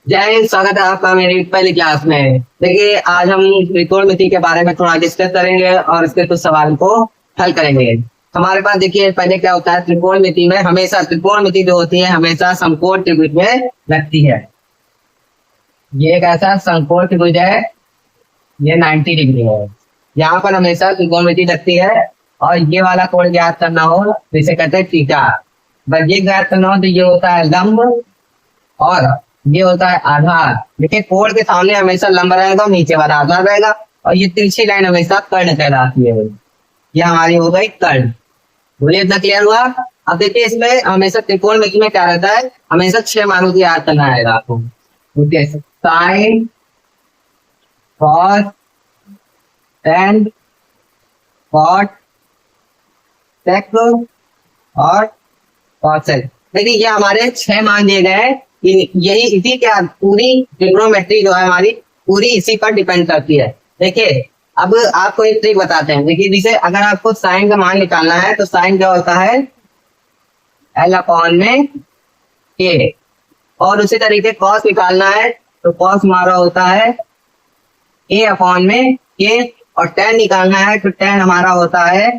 जय हिंद, स्वागत है आपका मेरी पहली क्लास में। देखिए, आज हम त्रिकोणमिति के बारे में थोड़ा डिस्कस करेंगे और इसके कुछ सवाल को हल करेंगे। हमारे पास देखिए, पहले क्या होता है, त्रिकोणमिति में हमेशा त्रिकोणमिति जो होती है हमेशा समकोण त्रिभुज में लगती है। ये एक ऐसा समकोण त्रिभुज है, ये 90 डिग्री है। यहाँ पर हमेशा त्रिकोणमिति लगती है और ये वाला कोण ज्ञात करना हो तो इसे कहते हैं थीटा। बस ये ज्ञात करना हो तो ये होता है लंब और ये होता है आधार। देखिए, कोण के सामने हमेशा लंब रहेगा, नीचे वाला आधार रहेगा और ये तिरछी लाइन हमेशा कर्ण कहलाती है। ये हमारी हो गई कर्ण। बोलिए, इतना क्लियर हुआ? अब देखिए, इसमें हमेशा त्रिकोणमिति में क्या रहता है, हमेशा 6 मानों की याद करना आएगा आपको। साइन, कॉस, टेन, कॉट, सेक और कॉसेक। देखिए, ये हमारे 6 मान दिए गए हैं। यही इसी क्या पूरी ट्रिग्नोमेट्री जो है हमारी पूरी इसी पर डिपेंड करती है। देखिए, अब आपको एक ट्रिक बताते हैं। देखिए, जैसे अगर आपको साइन का मान निकालना है तो साइन क्या होता है, एल अपॉन में के। और उसी तरीके कॉस निकालना है तो कॉस हमारा होता है ए अपॉन में के। और टेन निकालना है तो टेन हमारा होता है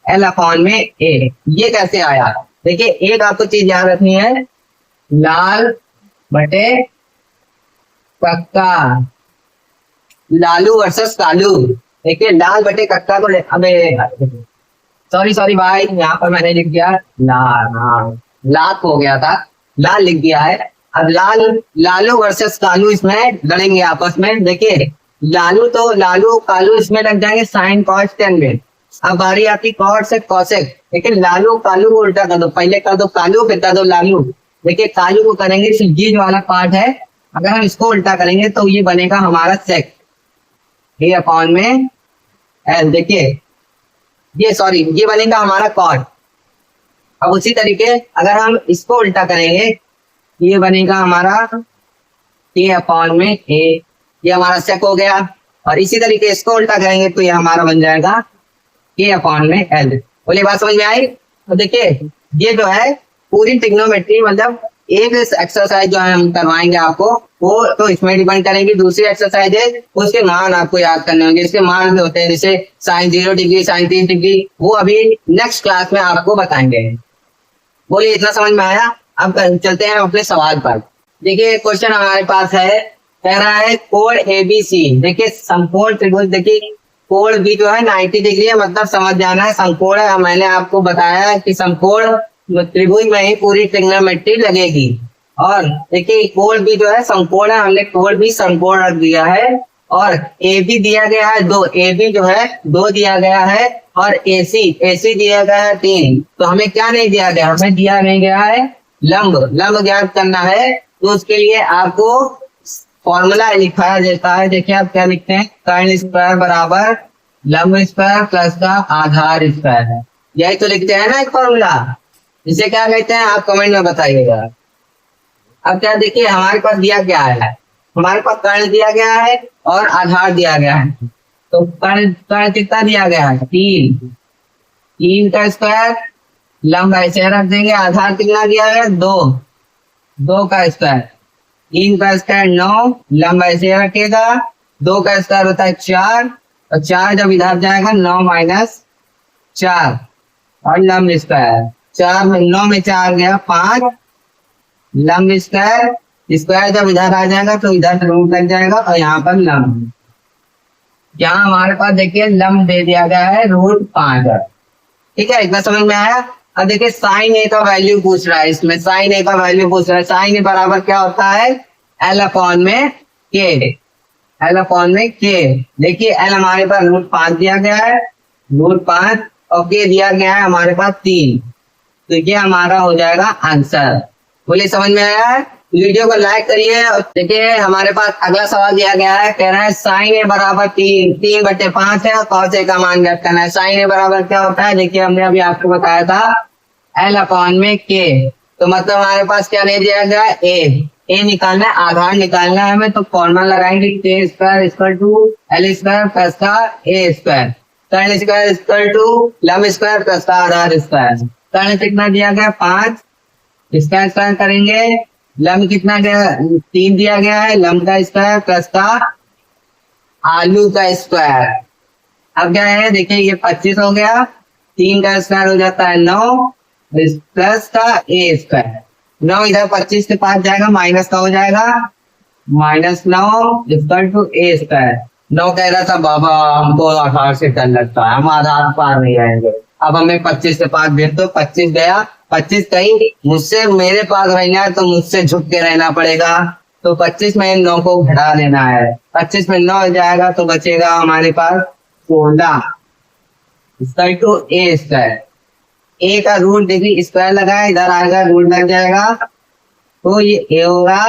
एल अपॉन में ए। ये कैसे आया? देखिए, एक आपको चीज याद रखनी है, लाल बटे कक्का, लालू वर्सेस कालू। देखिए, लाल बटे कक्का को अबे सॉरी भाई, यहाँ पर मैंने लिख दिया लाल, लात हो गया था, लाल लिख दिया है। अब लालू वर्सेस कालू इसमें लड़ेंगे आपस में। देखिए, लालू कालू इसमें लग जाएंगे साइन कॉस टेन में। अब बारी आती कॉट से कॉसेक। देखिए, लालू कालू को उल्टा कर दो, पहले कर दो कालू फिर कर दो लालू। देखिए, कालू को करेंगे ये जो वाला पार्ट है, अगर हम इसको उल्टा करेंगे तो ये बनेगा हमारा सेक, ए अपॉन में एल। देखिए, ये बनेगा हमारा कॉट। अब उसी तरीके अगर हम इसको उल्टा करेंगे, ये बनेगा हमारा ए अपॉन में ए, ये हमारा सेक हो गया। और इसी तरीके इसको उल्टा करेंगे तो ये हमारा बन जाएगा ए अपॉन में एल। बोलिए, बात समझ में आई? तो देखिए, ये जो है पूरी ट्रिग्नोमेट्री, मतलब एक एक्सरसाइज जो है हम करवाएंगे आपको, वो तो इसमें डिपेंड करेंगे। दूसरी एक्सरसाइज है उसके मान आपको याद करने होंगे। इसके मान भी होते हैं, जैसे साइन 0 डिग्री, साइन 3 डिग्री, वो अभी नेक्स्ट क्लास में आपको बताएंगे। बोलिए, इतना समझ में आया? अब चलते हैं अपने सवाल पर। देखिए, क्वेश्चन हमारे पास है, कह रहा है कोण ABC। देखिए, समकोण त्रिभुज, देखिए कोण भी जो है 90 डिग्री है, मतलब समझ जाना है समकोण है। मैंने आपको बताया कि समकोण त्रिभुज में ही पूरी ट्रिग्नोमेट्री लगेगी। और देखिए, कोण भी जो है समकोण है, हमने कोण भी समकोण रख दिया है। और ए बी दिया गया है 2, ए बी जो है 2 दिया गया है। और AC दिया गया है 3। तो हमें क्या नहीं दिया गया, हमें दिया नहीं गया है लंब ज्ञात करना है। तो उसके लिए आपको फॉर्मूला लिखा जाता है। देखिए, आप क्या लिखते हैं, कर्ण स्क्वायर बराबर लंब स्क्वायर प्लस का आधार स्क्वायर है। यही तो लिखते हैं ना एक फॉर्मूला। इसे क्या कहते हैं आप कमेंट में बताइएगा। अब क्या, देखिए हमारे पास दिया क्या है, हमारे पास कर्ण दिया गया है और आधार दिया गया है। तो कर्ण कितना दिया गया है, 3 का स्क्वायर, लंब ऐसे रख देंगे। आधार कितना दिया गया, 2 का स्क्वायर, 3 का स्क्वायर 9, लंब ऐसे रखेगा। 2 का स्क्वायर होता है 4, और 4 जब इधर जाएगा 9 माइनस 4 और लंब स्क्वायर 4 में 9 में 4 गया 5, लंब स्क्वायर जब इधर आ जाएगा तो इधर रूट लग जाएगा और यहाँ पर लंब। यहाँ हमारे पास देखिए लंब दे दिया गया है √5। ठीक है, इतना समझ में आया? अब देखिए, साइन ए का वैल्यू पूछ रहा है, इसमें साइन ए का वैल्यू पूछ रहा है। साइन ए बराबर क्या होता है, एल अपॉन में के, एल अपॉन में के। देखिए, एल हमारे पास √5 दिया गया है, √5, और के दिया गया है हमारे पास 3। तो ये हमारा हो जाएगा आंसर। बोलिए, समझ में आया है? वीडियो को लाइक करिए। और देखिए, हमारे पास अगला सवाल दिया गया है, कह रहा है साइन ए बराबर 3/5 है और कॉस ए का मान ज्ञात करना है। साइन ए बराबर क्या होता है, देखिए हमने अभी आपको बताया था एल अपॉन में के। तो मतलब हमारे पास क्या नहीं दिया गया, ए निकालना है, आधार निकालना है हमें। तो फॉर्मूला लगाएंगे K square equal to L square plus का ए स्क्वायर, कर्ण स्क्वायर इक्वल टू लंब स्क्वायर प्लस का आधार स्क्वायर। कर्ण कितना दिया गया, 5, इसका स्क्वायर करेंगे लम कितना गया, 3 दिया गया है, लम का स्क्वायर प्लस का आलू का स्क्वायर। अब क्या है देखिए, ये 25 हो गया, 3 का स्क्वायर हो जाता है 9 प्लस का ए स्क्वायर। 9 इधर 25 के पास जाएगा, माइनस का हो जाएगा, -9 इक्वल टू ए स्क्वायर। 9 कह रहा था बाबा हमको आधार से डर लगता है, हम आधार पार नहीं आएंगे। अब हमें 25 के पास भेज दो, 25 गया, 25 कहीं मुझसे मेरे पास रहना है तो मुझसे झुक के रहना पड़ेगा। तो 25 में 9 को घटा देना है, 25 में 9 जाएगा तो बचेगा हमारे पास 16 इक्वल टू ए स्क्वायर। ए का रूट देखिए स्क्वायर लगा है, इधर आएगा रूट लग जाएगा, तो ये ए होगा।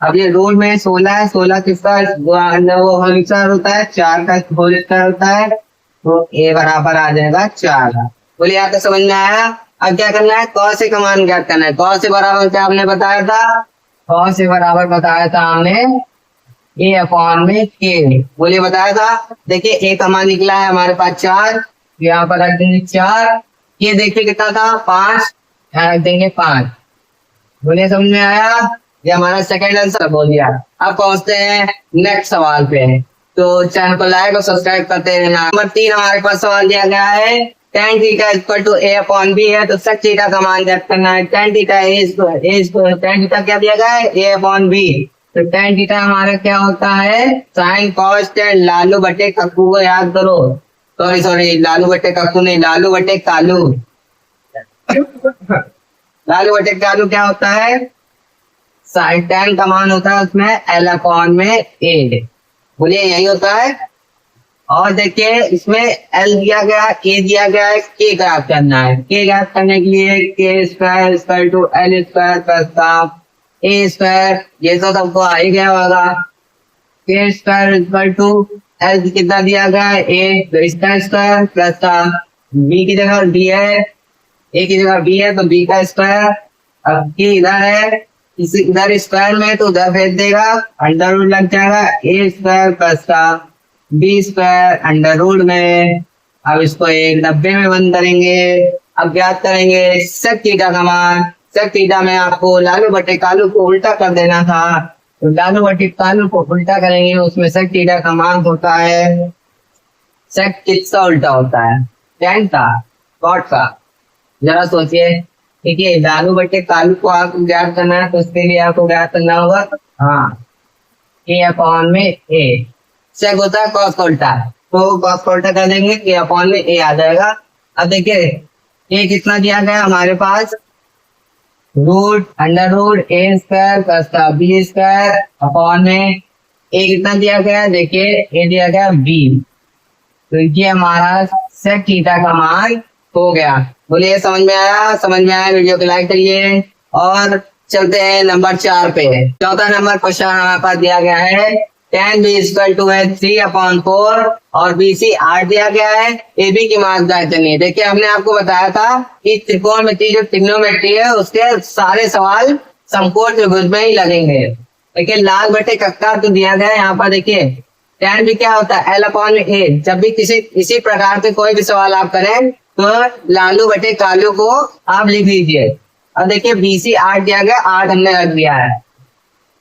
अब ये रूट में 16 है, 16 किसका वो होल स्क्वायर होता है, 4 का होल स्क्वायर होता है, तो ए बराबर आ जाएगा 4। बोलिए आपको समझ में आया। अब क्या करना है, कॉस से का मान ज्ञात करना है। कॉस से बराबर क्या आपने बताया था, कॉस से बराबर बताया था हमने ए अपॉन में के। बोलिए बताया था। देखिए ए का मान निकला है हमारे पास 4, यहाँ पर रख देंगे 4। ये देखिए कितना था 5, यहाँ रख देंगे 5। बोलिए समझ में आया। ये हमारा सेकंड आंसर बोल दिया। अब पहुंचते हैं नेक्स्ट सवाल पे, तो चैनल को लाइक और सब्सक्राइब करते रहना। नंबर 3 हमारे पास सवाल दिया गया है, tan theta equal to a upon b है, तो sec थीटा का मान ज्ञात करना है। tan थीटा tan थीटा क्या दिया गया है, a अपॉन b। तो tan थीटा हमारा क्या होता है, साइन कॉस tan लालू बटे कक्कू को याद करो। सॉरी लालू बटे कक्कू नहीं, लालू बटे कालू। लालू बटे कालू क्या होता है, साइन tan का मान होता है उसमें l अपॉन में a। बोलिए यही होता है। और देखिए इसमें L दिया गया, A दिया गया है, K ज्ञात करना है। K ज्ञात करने के लिए K square equal to L square plus का A स्क्वायर, ये तो सबको आ ही गया होगा। K square equal to L कितना दिया गया है, A, तो इसका स्क्वायर प्लस का B की जगह B है, A की जगह B है तो B का स्क्वायर। अब K इधर है, इधर स्क्वायर में तो उधर भेज देगा, अंडर रूट लग जाएगा, A स्क्वायर प्लस का बी स्क्वायर अंडर रूट में। अब इसको एक 90 में बंद करेंगे। अब ज्ञात करेंगे sec थीटा का मान। sec थीटा में आपको लालू बटे कालू को उल्टा कर देना था, तो लालू बटे कालू को उल्टा करेंगे, उसमें sec थीटा का मान होता है, sec किसका उल्टा होता है, tan का, cot का। जरा सोचिए, ठीक है, लालू बटे कालू को आपको ज्ञात करना है, तो उसके लिए आपको ज्ञात करना होगा हाँ a अपॉन में a। सेक होता है कॉस का उल्टा, तो कॉस का उल्टा कर देंगे, ए अपॉन में ए आ जाएगा। अब देखिए ए कितना दिया गया हमारे पास, रूट अंडर रूट ए स्क्वायर प्लस का बी स्क्वायर अपॉन में ए कितना दिया गया, देखिए ए दिया गया बी, तो ये हमारा सेक थीटा का मान हो गया। बोलिए समझ में आया। समझ में आया वीडियो को लाइक करिए। और चलते हैं नंबर 4 पे। चौथा नंबर क्वेश्चन हमारे पास दिया गया है, tan b इक्वल टू है 3/4 और BC 8 दिया गया है, AB की मान ज्ञात करनी है। देखिए हमने आपको बताया था कि त्रिकोणमिति जो ट्रिग्नोमेट्री है उसके सारे सवाल समकोण त्रिभुज में ही लगेंगे। देखिए लाल बटे कक्का तो दिया गया है यहाँ पर। देखिए tan b क्या होता है, L अपॉन में A। जब भी इसी प्रकार के कोई भी सवाल आप करें तो लालू बटे कालू को आप लिख लीजिए। अब देखिए BC 8 दिया गया, 8 हमने रख दिया है।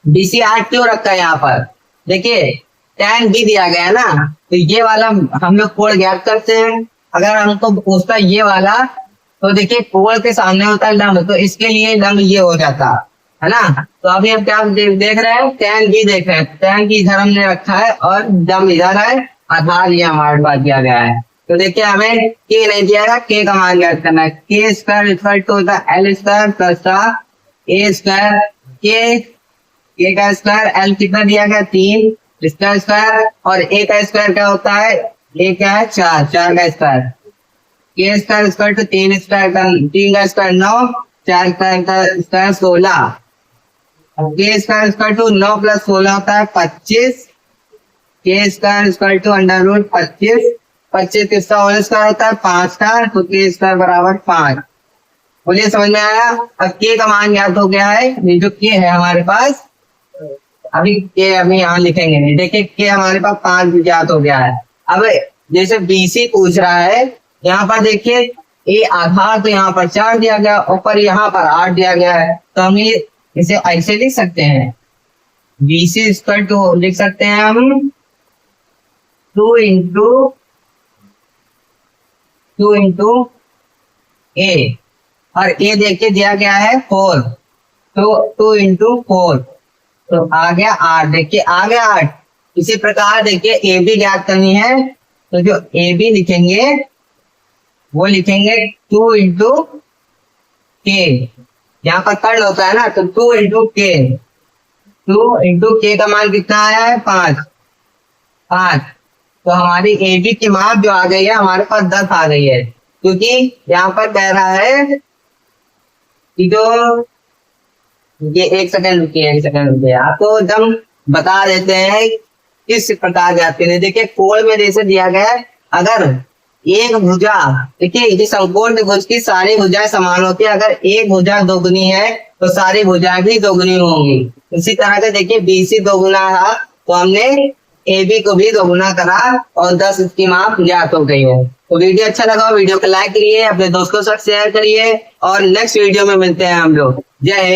BC 8 क्यों रखा है यहाँ पर, देखिए tan b दिया गया है ना, तो ये वाला हम लोग कोण ज्ञात करते हैं। अगर हमको पूछता ये वाला, तो देखिए कोण के सामने होता है लंब, तो इसके लिए लंब ये हो जाता है ना। तो अभी हम क्या देख रहे हैं, tan b देख रहे हैं, tan b इधर हमने रखा है और लंब इधर है, आधार ये हमारे पास दिया गया है। तो देखिए हमें k नहीं दिया गया, k का मान ज्ञात करना है। k स्क्वायर इक्वल टू होता है L स्क्वायर प्लस का a स्क्वायर। k का स्क्वायर, L कितना दिया गया 3, इसका स्क्वायर, और a का स्क्वायर क्या होता है, a क्या है 4, 4 का square. k square equal to 3 square का 3 का स्क्वायर 9, 4 स्क्वायर का square 16। k square equal to 9 plus 16 होता है 25। k square equal to under root 25, 25 किसका होल स्क्वायर होता है 5 का, तो k स्क्वायर बराबर 5। बोलिए समझ में आया। अब k का मान ज्ञात हो गया है, ये जो k है हमारे पास, अभी k अभी यहाँ लिखेंगे। देखिए k हमारे पास 5 ज्ञात हो गया है। अब जैसे BC पूछ रहा है, यहाँ पर देखिए a आधार तो यहाँ पर 4 दिया गया, ऊपर यहाँ पर 8 दिया गया है, तो हम ये इसे ऐसे लिख सकते हैं, BC इक्वल टू लिख सकते हैं हम 2 इंटू ए, और ए देखिए दिया गया है 4, तो 2 इंटू 4, तो आ गया 8। देखिए आ गया 8। इसी प्रकार देखिए ए बी ज्ञात करनी है, तो जो ए बी लिखेंगे वो लिखेंगे 2 इंटू के, यहाँ पर कर्ण होता है ना, तो 2 इंटू के, 2 इंटू के का मान कितना आया है 5। तो हमारी ए बी की माप जो आ गई है हमारे पास 10 आ गई है, क्योंकि यहाँ पर कह रहा है कि जो ये एक सेकंड रुकिए, आपको एकदम बता देते हैं किस प्रकार ज्ञात करें। देखिए कोण में जैसे दिया गया है, अगर एक भुजा, देखिए यदि समकोण त्रिभुज की सारी भुजाएं समान होती है, अगर एक भुजा दोगुनी है तो सारी भुजाएं भी दोगुनी होंगी। इसी तरह से देखिए BC दोगुना था, तो हमने AB को भी दोगुना करा और 10 इसकी माप ज्ञात हो गई है। तो वीडियो अच्छा लगा, वीडियो को लाइक करिए, अपने दोस्तों के साथ शेयर करिए, और नेक्स्ट वीडियो में मिलते हैं हम लोग। जय हिंद।